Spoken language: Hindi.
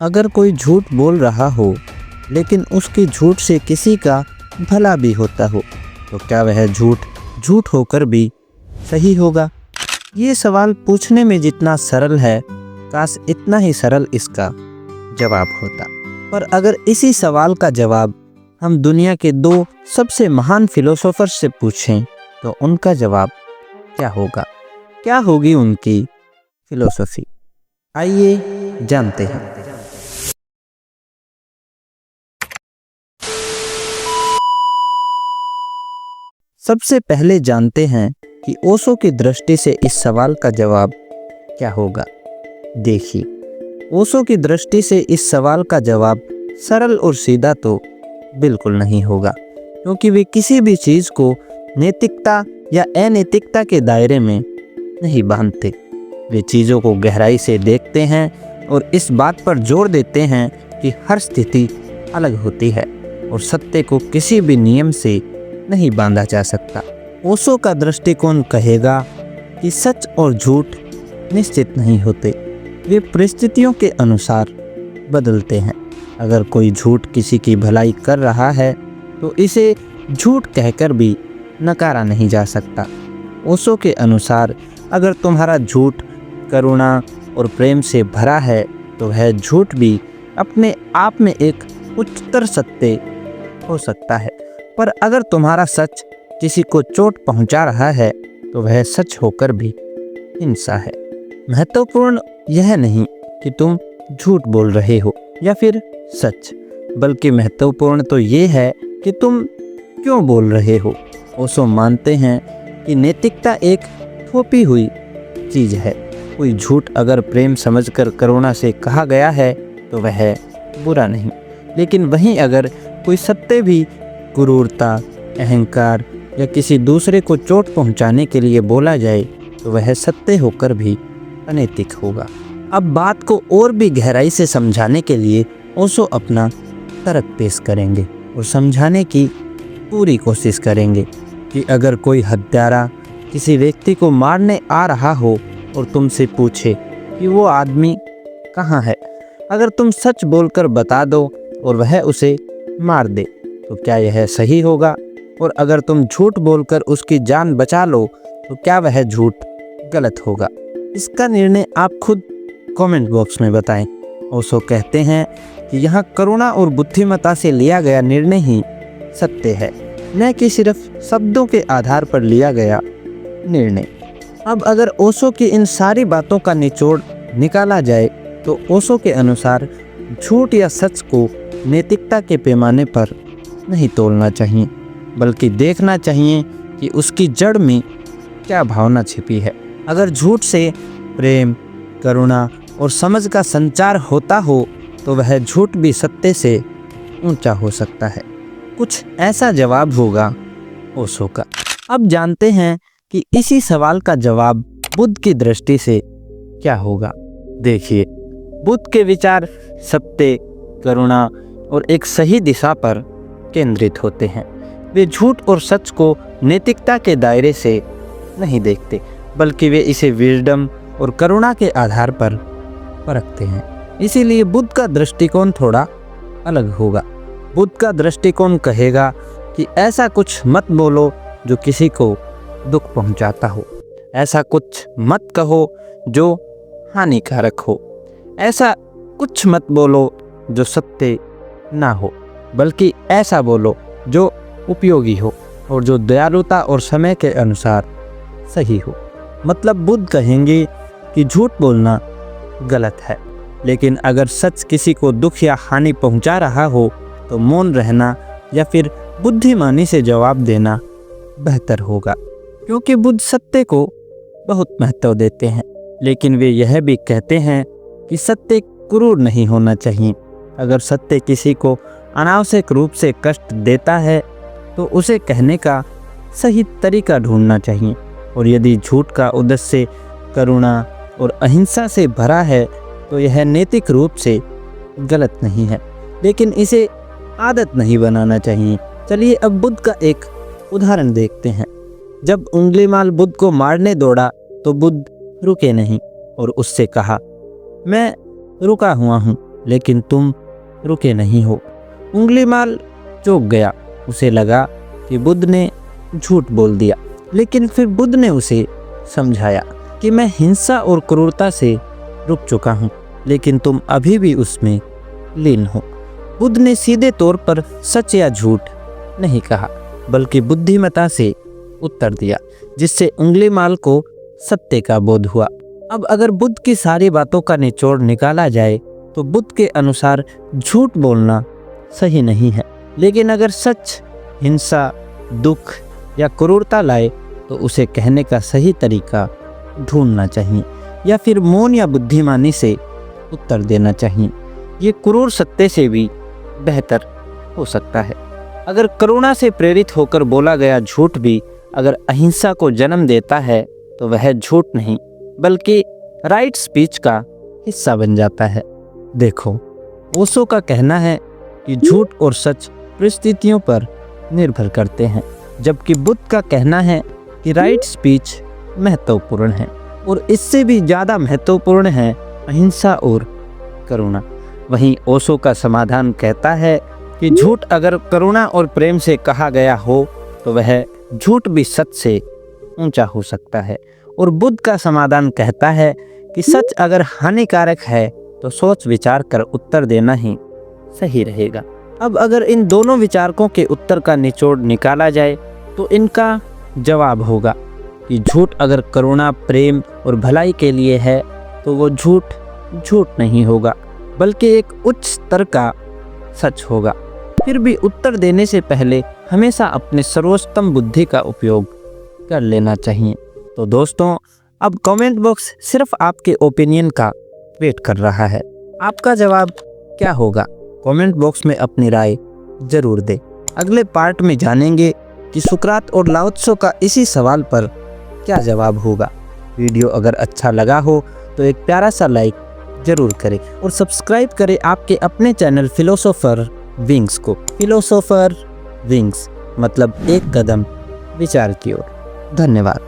अगर कोई झूठ बोल रहा हो लेकिन उसके झूठ से किसी का भला भी होता हो तो क्या वह झूठ झूठ होकर भी सही होगा? ये सवाल पूछने में जितना सरल है, काश इतना ही सरल इसका जवाब होता। पर अगर इसी सवाल का जवाब हम दुनिया के दो सबसे महान फिलोसोफर से पूछें तो उनका जवाब क्या होगा? क्या होगी उनकी फिलोसफी? आइए जानते हैं। सबसे पहले जानते हैं कि ओशो की दृष्टि से इस सवाल का जवाब क्या होगा। देखिए, ओशो की दृष्टि से इस सवाल का जवाब सरल और सीधा तो बिल्कुल नहीं होगा, क्योंकि वे किसी भी चीज़ को नैतिकता या अनैतिकता के दायरे में नहीं बांधते। वे चीज़ों को गहराई से देखते हैं और इस बात पर जोर देते हैं कि हर स्थिति अलग होती है और सत्य को किसी भी नियम से नहीं बांधा जा सकता। ओशो का दृष्टिकोण कहेगा कि सच और झूठ निश्चित नहीं होते, वे परिस्थितियों के अनुसार बदलते हैं। अगर कोई झूठ किसी की भलाई कर रहा है तो इसे झूठ कहकर भी नकारा नहीं जा सकता। ओशो के अनुसार अगर तुम्हारा झूठ करुणा और प्रेम से भरा है तो वह झूठ भी अपने आप में एक उच्चतर सत्य हो सकता है। पर अगर तुम्हारा सच किसी को चोट पहुंचा रहा है तो वह सच होकर भी हिंसा है। महत्वपूर्ण यह नहीं कि तुम झूठ बोल रहे हो या फिर सच, बल्कि महत्वपूर्ण तो ये है कि तुम क्यों बोल रहे हो। ओशो मानते हैं कि नैतिकता एक थोपी हुई चीज़ है। कोई झूठ अगर प्रेम समझकर करुणा से कहा गया है तो वह बुरा नहीं, लेकिन वहीं अगर कोई सत्य भी क्रूरता, अहंकार या किसी दूसरे को चोट पहुंचाने के लिए बोला जाए तो वह सत्य होकर भी अनैतिक होगा। अब बात को और भी गहराई से समझाने के लिए ओशो अपना तर्क पेश करेंगे और समझाने की पूरी कोशिश करेंगे कि अगर कोई हत्यारा किसी व्यक्ति को मारने आ रहा हो और तुमसे पूछे कि वो आदमी कहाँ है, अगर तुम सच बोलकर बता दो और वह उसे मार दे तो क्या यह सही होगा? और अगर तुम झूठ बोलकर उसकी जान बचा लो तो क्या वह झूठ गलत होगा? इसका निर्णय आप खुद कमेंट बॉक्स में बताएं। ओशो कहते हैं कि यहाँ करुणा और बुद्धिमत्ता से लिया गया निर्णय ही सत्य है, न कि सिर्फ शब्दों के आधार पर लिया गया निर्णय। अब अगर ओशो की इन सारी बातों का निचोड़ निकाला जाए तो ओशो के अनुसार झूठ या सच को नैतिकता के पैमाने पर नहीं तोलना चाहिए, बल्कि देखना चाहिए कि उसकी जड़ में क्या भावना छिपी है। अगर झूठ से प्रेम, करुणा और समझ का संचार होता हो तो वह झूठ भी सत्य से ऊंचा हो सकता है। कुछ ऐसा जवाब होगा ओशो का। अब जानते हैं कि इसी सवाल का जवाब बुद्ध की दृष्टि से क्या होगा। देखिए, बुद्ध के विचार सत्य, करुणा और एक सही दिशा पर केंद्रित होते हैं। वे झूठ और सच को नैतिकता के दायरे से नहीं देखते, बल्कि वे इसे विजडम और करुणा के आधार पर परखते हैं। इसीलिए बुद्ध का दृष्टिकोण थोड़ा अलग होगा। बुद्ध का दृष्टिकोण कहेगा कि ऐसा कुछ मत बोलो जो किसी को दुख पहुंचाता हो, ऐसा कुछ मत कहो जो हानिकारक हो, ऐसा कुछ मत बोलो जो सत्य ना हो, बल्कि ऐसा बोलो जो उपयोगी हो और जो दयालुता और समय के अनुसार सही हो। मतलब बुद्ध कहेंगे कि झूठ बोलना गलत है, लेकिन अगर सच किसी को दुख या हानि पहुंचा रहा हो तो मौन रहना या फिर बुद्धिमानी से जवाब देना बेहतर होगा। क्योंकि बुद्ध सत्य को बहुत महत्व देते हैं, लेकिन वे यह भी कहते हैं कि सत्य क्रूर नहीं होना चाहिए। अगर सत्य किसी को अनावश्यक रूप से कष्ट देता है तो उसे कहने का सही तरीका ढूंढना चाहिए। और यदि झूठ का उद्देश्य करुणा और अहिंसा से भरा है तो यह नैतिक रूप से गलत नहीं है, लेकिन इसे आदत नहीं बनाना चाहिए। चलिए अब बुद्ध का एक उदाहरण देखते हैं। जब उंगलीमाल बुद्ध को मारने दौड़ा तो बुद्ध रुके नहीं और उससे कहा, मैं रुका हुआ हूँ, लेकिन तुम रुके नहीं हो। उंगलीमाल चौंक गया। उसे लगा कि बुद्ध ने झूठ बोल दिया, लेकिन फिर बुद्ध ने उसे समझाया कि मैं हिंसा और क्रूरता से रुक चुका हूँ, लेकिन तुम अभी भी उसमें लीन हो। बुद्ध ने सीधे तौर पर सच या झूठ नहीं कहा, बल्कि बुद्धिमत्ता से उत्तर दिया, जिससे उंगलीमाल को सत्य का बोध हुआ। अब अगर बुद्ध की सारी बातों का निचोड़ निकाला जाए तो बुद्ध के अनुसार झूठ बोलना सही नहीं है, लेकिन अगर सच हिंसा, दुख या क्रूरता लाए तो उसे कहने का सही तरीका ढूंढना चाहिए, या फिर मौन या बुद्धिमानी से उत्तर देना चाहिए। ये क्रूर सत्य से भी बेहतर हो सकता है। अगर करुणा से प्रेरित होकर बोला गया झूठ भी अगर अहिंसा को जन्म देता है तो वह झूठ नहीं बल्कि राइट स्पीच का हिस्सा बन जाता है। देखो, ओशो का कहना है कि झूठ और सच परिस्थितियों पर निर्भर करते हैं, जबकि बुद्ध का कहना है कि राइट स्पीच महत्वपूर्ण है और इससे भी ज़्यादा महत्वपूर्ण है अहिंसा और करुणा। वहीं ओशो का समाधान कहता है कि झूठ अगर करुणा और प्रेम से कहा गया हो तो वह झूठ भी सच से ऊंचा हो सकता है, और बुद्ध का समाधान कहता है कि सच अगर हानिकारक है तो सोच विचार कर उत्तर देना ही सही रहेगा। अब अगर इन दोनों विचारकों के उत्तर का निचोड़ निकाला जाए तो इनका जवाब होगा कि झूठ अगर करुणा, प्रेम और भलाई के लिए है तो वो झूठ नहीं होगा बल्कि एक उच्च स्तर का सच होगा। फिर भी उत्तर देने से पहले हमेशा अपने सर्वोत्तम बुद्धि का उपयोग कर लेना चाहिए। तो दोस्तों, अब कमेंट बॉक्स सिर्फ आपके ओपिनियन का वेट कर रहा है। आपका जवाब क्या होगा? कमेंट बॉक्स में अपनी राय जरूर दें। अगले पार्ट में जानेंगे कि सुकरात और लाओ त्सो का इसी सवाल पर क्या जवाब होगा। वीडियो अगर अच्छा लगा हो तो एक प्यारा सा लाइक जरूर करें और सब्सक्राइब करें आपके अपने चैनल फिलोसोफर विंग्स को। फिलोसोफर विंग्स मतलब एक कदम विचार की ओर। धन्यवाद।